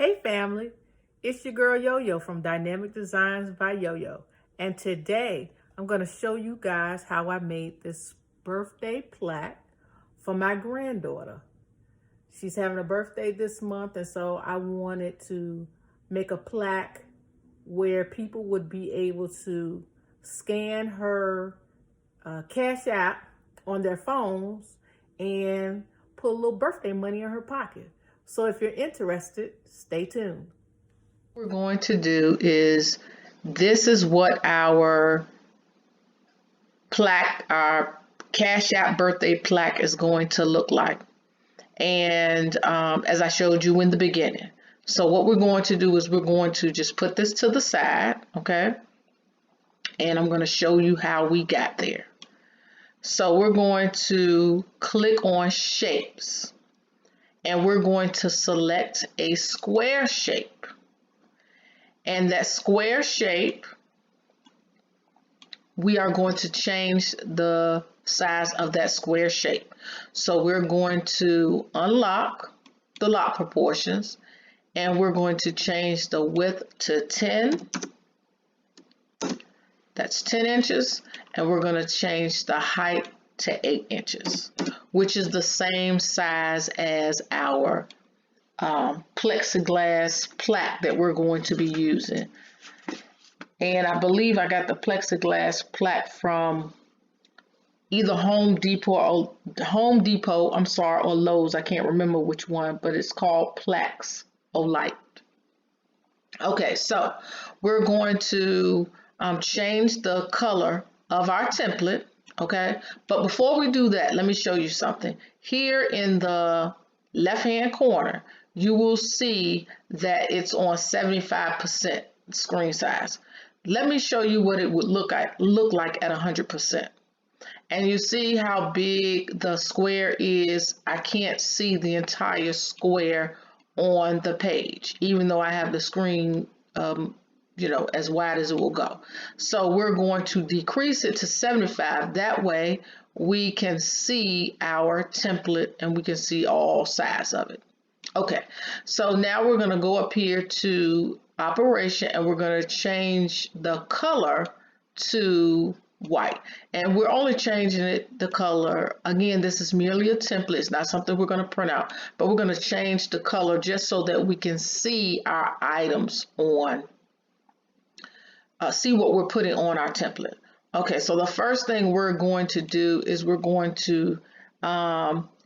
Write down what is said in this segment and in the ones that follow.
Hey family, it's your girl Yo-Yo from Dynamic Designs by Yo-Yo. And today I'm going to show you guys how I made this birthday plaque for my granddaughter. She's having a birthday this month, and so I wanted to make a plaque where people would be able to scan her Cash App on their phones and put a little birthday money in her pocket. So if you're interested, stay tuned. What we're going to do is, this is what our plaque, our Cash App birthday plaque is going to look like. And as I showed you in the beginning. So what we're going to do is we're going to just put this to the side, okay? And I'm going to show you how we got there. So we're going to click on shapes. And we're going to select a square shape. And that square shape, we are going to change the size of that square shape. So we're going to unlock the lock proportions, and we're going to change the width to 10. That's 10 inches. And we're going to change the height to 8 inches, which is the same size as our plexiglass plaque that we're going to be using. And I believe I got the plexiglass plaque from either Home Depot, or Lowe's. I can't remember which one, but it's called Plaques Olight. Okay, so we're going to change the color of our template. Okay, but before we do that, let me show you something. Here in the left-hand corner, you will see that it's on 75% screen size. Let me show you what it would look like at 100%. And you see how big the square is. I can't see the entire square on the page, even though I have the screen as wide as it will go. So we're going to decrease it to 75. That way we can see our template and we can see all sides of it. Okay, so now we're going to go up here to operation, and we're going to change the color to white. And we're only changing the color. Again, this is merely a template. It's not something we're going to print out, but we're going to change the color just so that we can see our items on see what we're putting on our template. Okay, so the first thing we're going to do is we're going to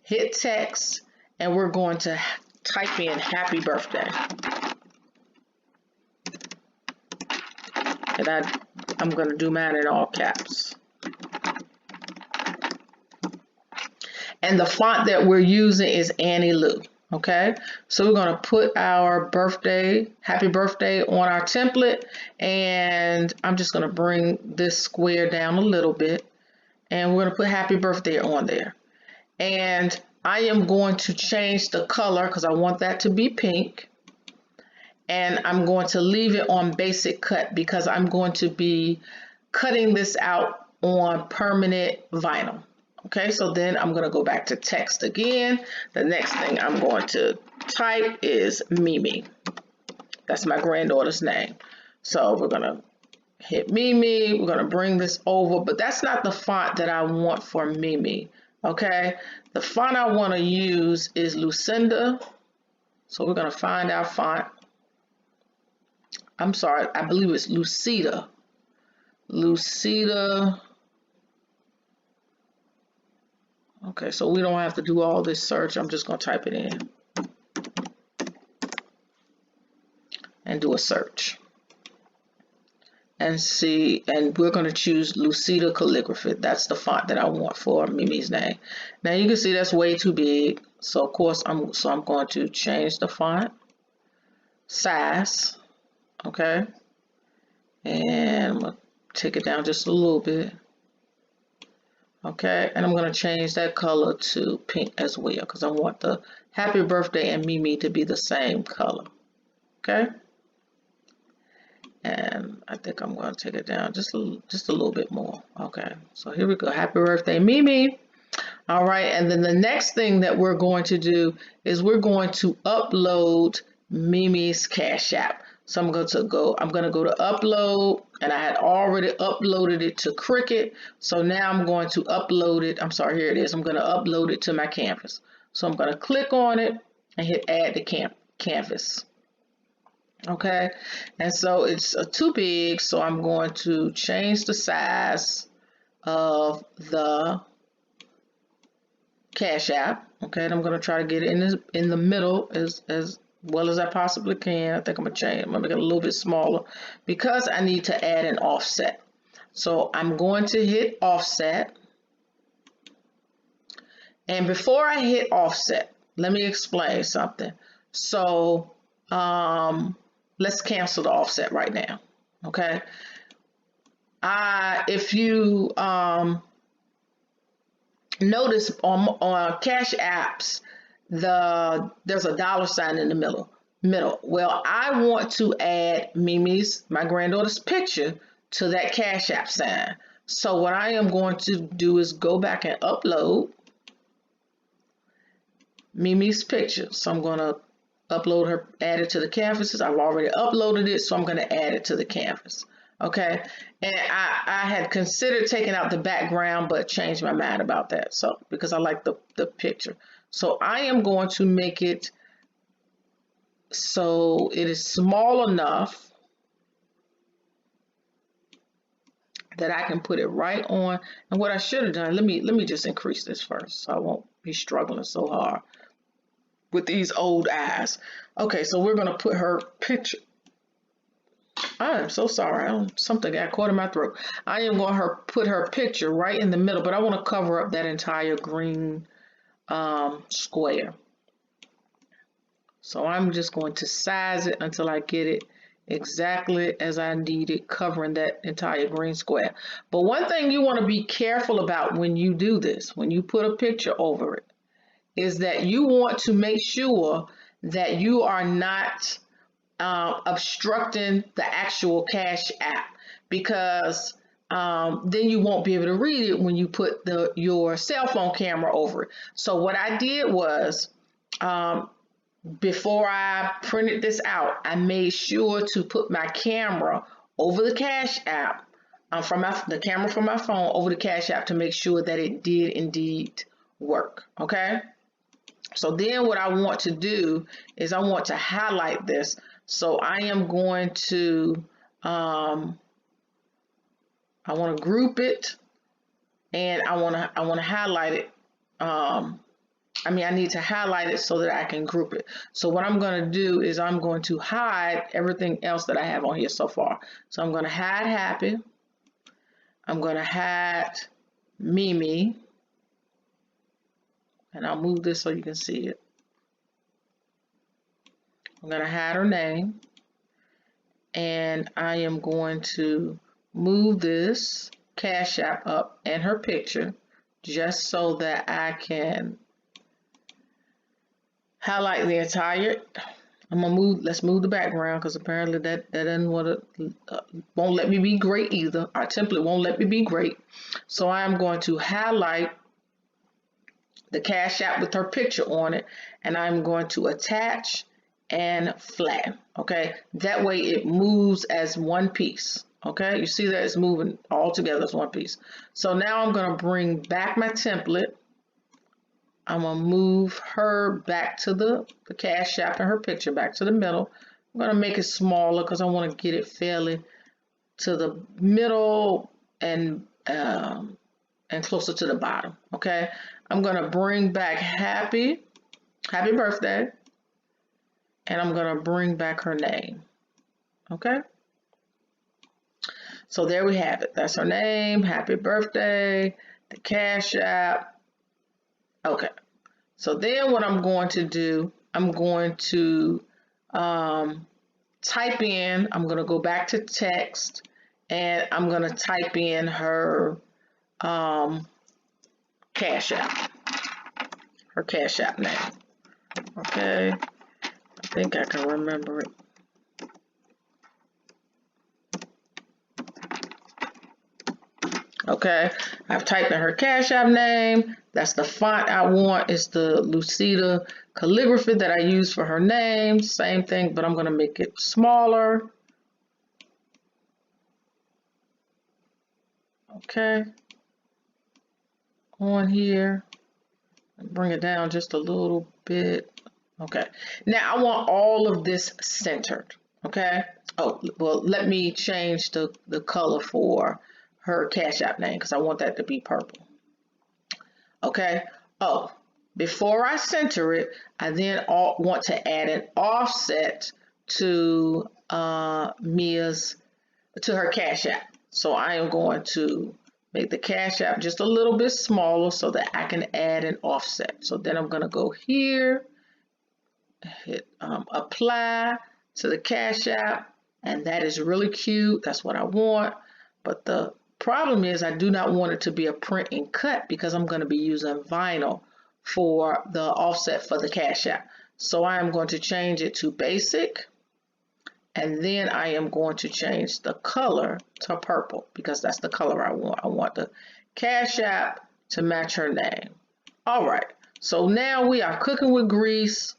hit text, and we're going to type in happy birthday. And I'm going to do mine in all caps. And the font that we're using is Annie Lou. Okay, so we're going to put our happy birthday on our template, and I'm just going to bring this square down a little bit, and we're going to put happy birthday on there. And I am going to change the color because I want that to be pink, and I'm going to leave it on basic cut because I'm going to be cutting this out on permanent vinyl. Okay, so then I'm going to go back to text again. The next thing I'm going to type is Mimi. That's my granddaughter's name. So we're going to hit Mimi. We're going to bring this over, but that's not the font that I want for Mimi. Okay, the font I want to use is Lucinda. So we're going to find our font. I'm sorry, I believe it's Lucida. Lucida. Okay, so we don't have to do all this search. I'm just going to type it in and do a search and see. And we're going to choose Lucida Calligraphy. That's the font that I want for Mimi's name. Now you can see that's way too big. So of course I'm going to change the font size. Okay, and I'm going to take it down just a little bit. Okay, and I'm going to change that color to pink as well because I want the happy birthday and Mimi to be the same color. Okay, and I think I'm going to take it down just a little bit more. Okay, so here we go. Happy birthday, Mimi. All right, and then the next thing that we're going to do is we're going to upload Mimi's Cash App. So I'm going to go to upload, and I had already uploaded it to Cricut. So now I'm going to upload it. I'm sorry, here it is. I'm going to upload it to my canvas. So I'm going to click on it and hit add to canvas. Okay, and so it's too big, so I'm going to change the size of the Cash App. Okay, and I'm going to try to get it in the middle as well as I possibly can. I think I'm gonna make it a little bit smaller because I need to add an offset. So I'm going to hit offset, and before I hit offset, let me explain something. So let's cancel the offset right now. Okay, if you notice on Cash Apps, there's a dollar sign in the middle. Well, I want to add my granddaughter's picture to that Cash App sign. So what I am going to do is go back and upload Mimi's picture. So I'm going to upload her, add it to the canvases. I've already uploaded it, so I'm going to add it to the canvas. Okay, and I had considered taking out the background, but changed my mind about that. So because I like the picture, so I am going to make it so it is small enough that I can put it right on. And what I should have done, let me just increase this first, so I won't be struggling so hard with these old eyes. Okay, so we're going to put her picture. I am so sorry. Something got caught in my throat. I am going to put her picture right in the middle, but I want to cover up that entire green square. So I'm just going to size it until I get it exactly as I need it, covering that entire green square. But one thing you want to be careful about when you do this, when you put a picture over it, is that you want to make sure that you are not obstructing the actual Cash App, because then you won't be able to read it when you put your cell phone camera over it. So what I did was, before I printed this out, I made sure to put my camera over the Cash App, the camera from my phone over the Cash App, to make sure that it did indeed work. Okay. So then what I want to do is I want to highlight this. So I am going to, I want to group it, and I want to highlight it. I need to highlight it so that I can group it. So what I'm going to do is I'm going to hide everything else that I have on here so far. So I'm going to hide Happy. I'm going to hide Mimi. And I'll move this so you can see it. I'm going to hide her name. And I am going to move this Cash App up and her picture just so that I can highlight the entire. Let's move the background, because apparently that doesn't won't let me be great either. Our template won't let me be great. So I'm going to highlight the Cash App with her picture on it, and I'm going to attach and flatten. Okay, that way it moves as one piece. Okay, you see that it's moving all together as one piece. So now I'm going to bring back my template. I'm going to move her back to the Cash App and her picture back to the middle. I'm going to make it smaller because I want to get it fairly to the middle and closer to the bottom. Okay, I'm going to bring back Happy Birthday, and I'm going to bring back her name. Okay, so there we have it. That's her name, Happy Birthday, the Cash App. Okay, so then what I'm going to do, I'm going to type in, I'm going to go back to text, and I'm going to type in her Cash App, name. Okay, I think I can remember it. Okay, I've typed in her Cash App name. That's the font I want. It's the Lucida calligraphy that I use for her name. Same thing, but I'm going to make it smaller. Okay, on here, bring it down just a little bit. Okay, now I want all of this centered. Okay, oh, well, let me change the color for her Cash App name because I want that to be purple. Okay, oh, before I center it, I then want to add an offset to her Cash App. So I am going to make the Cash App just a little bit smaller so that I can add an offset. So then I'm going to go here, hit apply to the Cash App, and that is really cute. That's what I want. But the problem is I do not want it to be a print and cut because I'm going to be using vinyl for the offset for the Cash App. So I am going to change it to basic. And then I am going to change the color to purple because that's the color I want. I want the Cash App to match her name. All right, so now we are cooking with grease.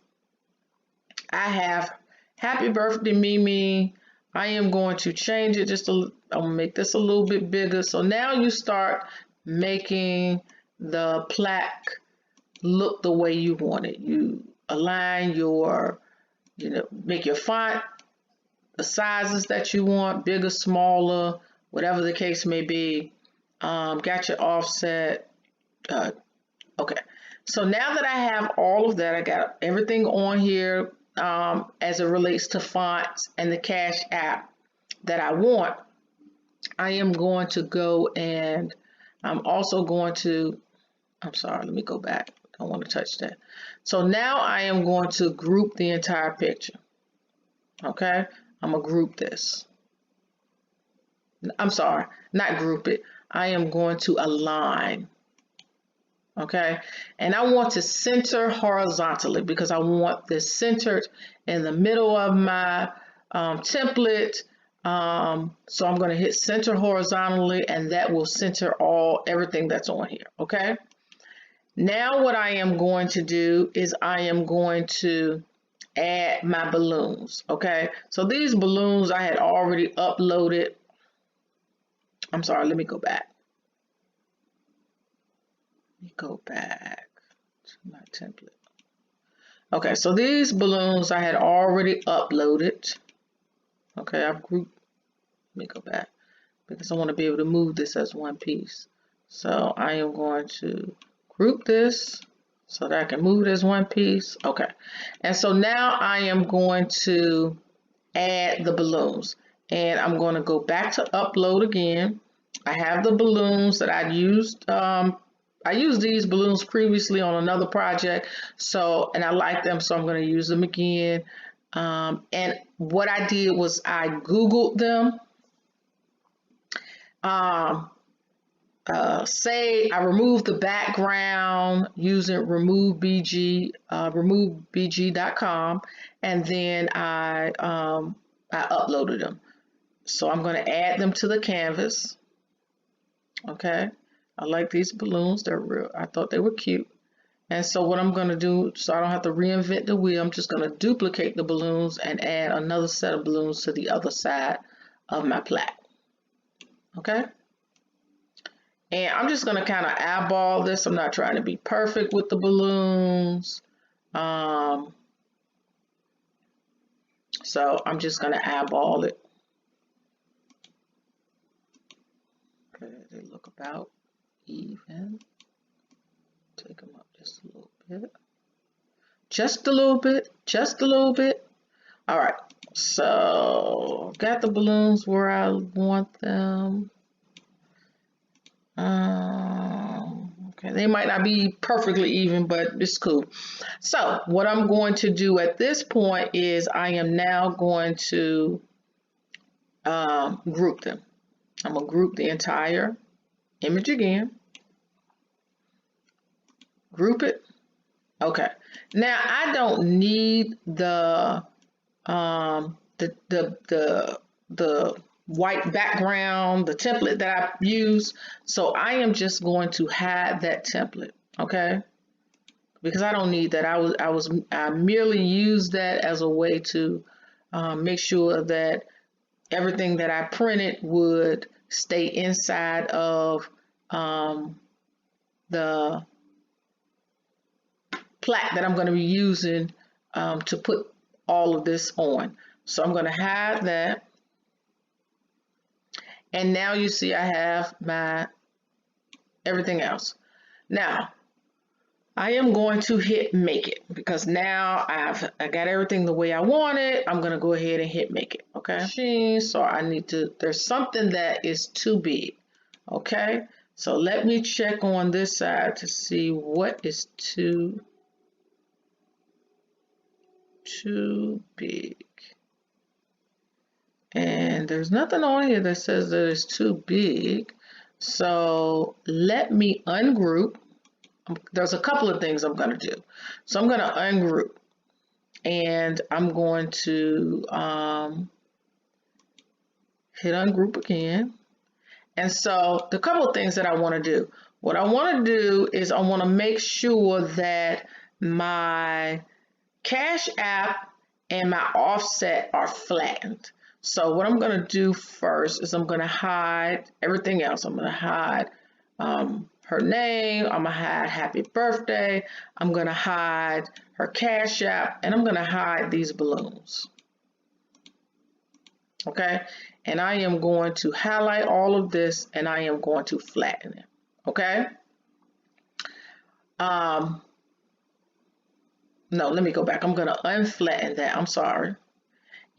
I have Happy Birthday Mimi. I am going to change it I'm gonna make this a little bit bigger. So now you start making the plaque look the way you want it. You align make your font the sizes that you want, bigger, smaller, whatever the case may be. Got your offset. Okay. So now that I have all of that, I got everything on here as it relates to fonts and the Cash App that I want. I am going to go and I'm also going to, I'm sorry, let me go back. I don't want to touch that. So now I am going to group the entire picture. Okay. I'm going to group this. I'm sorry, not group it. I am going to align. Okay, and I want to center horizontally because I want this centered in the middle of my template. So I'm going to hit center horizontally and that will center everything that's on here. Okay, now what I am going to do is I am going to add my balloons. Okay, so these balloons I had already uploaded. I'm sorry, let me go back. Let me go back to my template. Okay, so these balloons I had already uploaded. Okay, I've grouped. Let me go back because I want to be able to move this as one piece. So I am going to group this so that I can move it as one piece. Okay, and so now I am going to add the balloons. And I'm going to go back to upload again. I have the balloons that I used. I used these balloons previously on another project, and I like them, so I'm going to use them again. And what I did was I Googled them. Say I removed the background using removebg.com, and then I uploaded them. So I'm going to add them to the canvas. Okay, I like these balloons. They're real. I thought they were cute. And so what I'm going to do, so I don't have to reinvent the wheel, I'm just going to duplicate the balloons and add another set of balloons to the other side of my plaque. Okay. And I'm just going to kind of eyeball this. I'm not trying to be perfect with the balloons. So I'm just going to eyeball it. Okay, they look about even. Take them up just a little bit. Just a little bit. Just a little bit. All right. So got the balloons where I want them. Okay, they might not be perfectly even, but it's cool. So what I'm going to do at this point is I am now going to group them. I'm going to group the entire image again. Group it. Okay. Now I don't need the white background, the template that I use. So I am just going to hide that template, okay? Because I don't need that. I merely used that as a way to make sure that everything that I printed would stay inside of the plaque that I'm going to be using to put all of this on. So I'm going to hide that. And now you see I have my everything else. Now, I am going to hit make it because now I got everything the way I want it. I'm going to go ahead and hit make it, okay? So I need to, there's something that is too big, okay? So let me check on this side to see what is too big. And there's nothing on here that says that it's too big. So let me ungroup. There's a couple of things I'm going to do. So I'm going to ungroup and I'm going to hit ungroup again. And so the couple of things that I want to do. What I want to do is I want to make sure that my Cash App and my offset are flattened. So what I'm going to do first is I'm going to hide everything else. I'm going to hide her name. I'm going to hide happy birthday. I'm going to hide her Cash App, and I'm going to hide these balloons. Okay, and I am going to highlight all of this and I am going to flatten it. Okay. No, let me go back. I'm going to unflatten that. I'm sorry.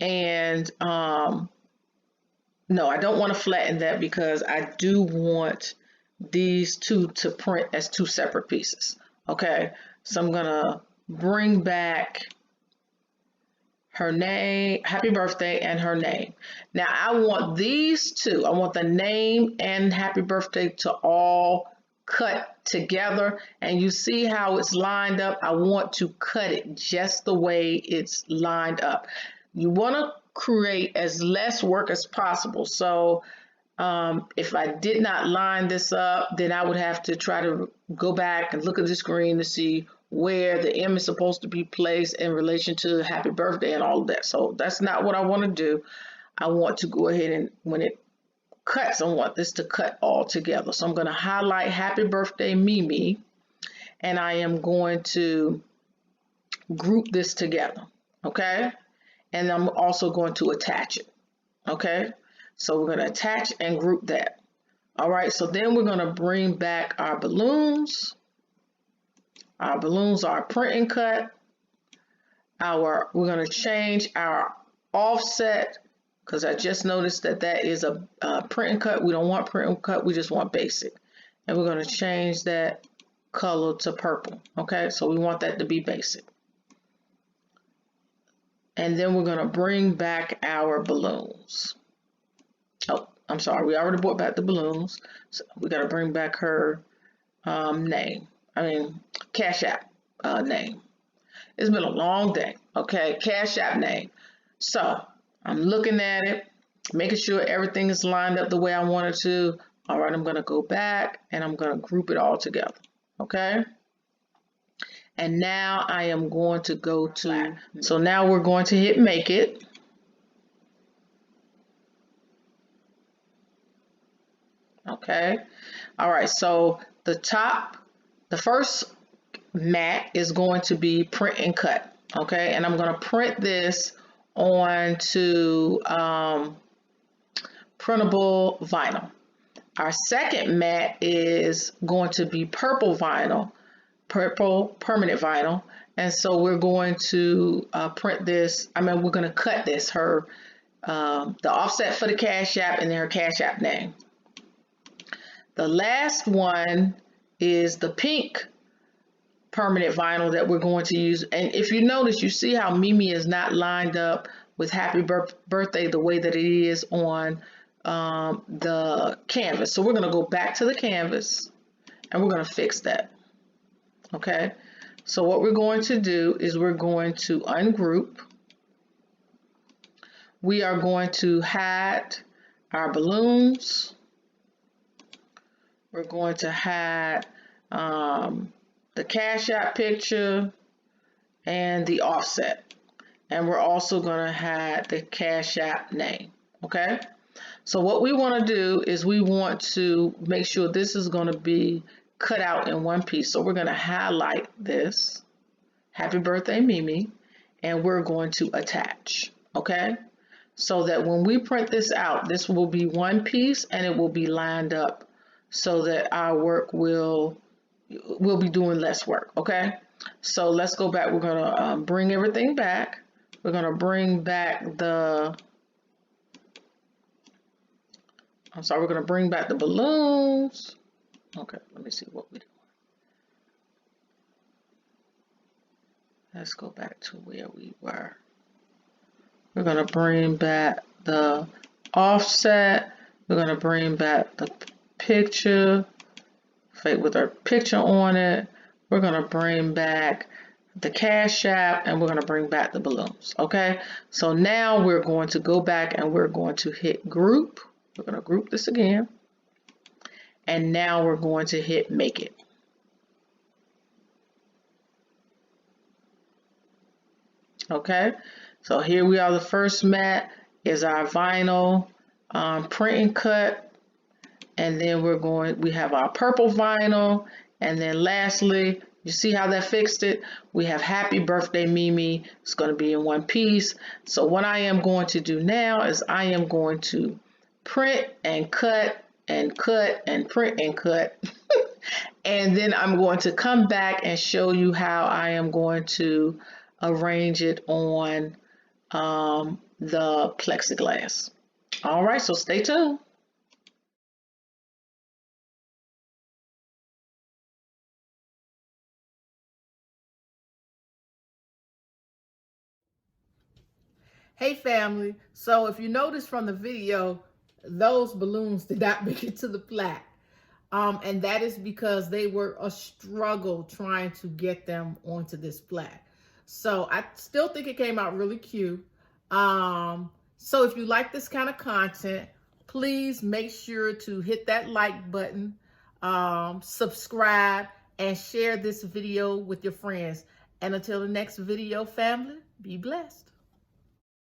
And no, I don't want to flatten that because I do want these two to print as two separate pieces. Okay, so I'm going to bring back her name, happy birthday, and her name. Now I want these two, I want the name and happy birthday to all cut together, and you see how it's lined up. I want to cut it just the way it's lined up. You want to create as less work as possible. So if I did not line this up, then I would have to try to go back and look at the screen to see where the M is supposed to be placed in relation to happy birthday and all of that. So that's not what I want to do. I want to go ahead and when it cuts, I want this to cut all together. So I'm going to highlight happy birthday Mimi, and I am going to group this together. Okay. And I'm also going to attach it. Okay. So we're going to attach and group that. All right. So then we're going to bring back our balloons. Our balloons are print and cut. We're going to change our offset because I just noticed that that is a print and cut. We don't want print and cut. We just want basic. And we're going to change that color to purple. Okay, so we want that to be basic. And then we're going to bring back our balloons. Oh, I'm sorry. We already brought back the balloons. So we got to bring back her name. Cash App name. It's been a long day. Okay, Cash App name. So I'm looking at it, making sure everything is lined up the way I want it to. All right, I'm going to go back and I'm going to group it all together. Okay. And now I am going to go to, so now we're going to hit make it. Okay. All right. So the first mat is going to be print and cut. Okay. And I'm going to print this onto printable vinyl. Our second mat is going to be purple vinyl, purple permanent vinyl. And so we're going to print this. We're going to cut this, the offset for the Cash App and then her Cash App name. The last one is the pink permanent vinyl that we're going to use. And if you notice, you see how Mimi is not lined up with happy birthday the way that it is on the canvas. So we're going to go back to the canvas and we're going to fix that. Okay. So what we're going to do is we're going to ungroup. We are going to hide our balloons. We're going to have the Cashapp picture and the offset. And we're also going to have the Cashapp name, okay? So what we want to do is we want to make sure this is going to be cut out in one piece. So we're going to highlight this, Happy Birthday Mimi, and we're going to attach, okay? So that when we print this out, this will be one piece and it will be lined up so that our work we'll be doing less work, okay? So let's go back. We're going to bring everything back. We're going to bring back we're going to bring back the balloons. Okay, let me see what we do. Let's go back to where we were. We're going to bring back the offset. We're going to bring back the picture with our picture on it. We're going to bring back the Cashapp, and we're going to bring back the balloons. Okay, so now we're going to go back and we're going to hit group. We're going to group this again, and now we're going to hit make it. Okay, so here we are. The first mat is our vinyl print and cut, and then we have our purple vinyl, and then lastly, you see how that fixed it? We have Happy Birthday Mimi. It's going to be in one piece. So what I am going to do now is I am going to print and cut and cut and print and cut. And then I'm going to come back and show you how I am going to arrange it on the plexiglass. All right, so stay tuned. Hey family, so if you notice from the video, those balloons did not make it to the plaque. And that is because they were a struggle trying to get them onto this plaque. So I still think it came out really cute. So if you like this kind of content, please make sure to hit that like button, subscribe, and share this video with your friends. And until the next video, family, be blessed.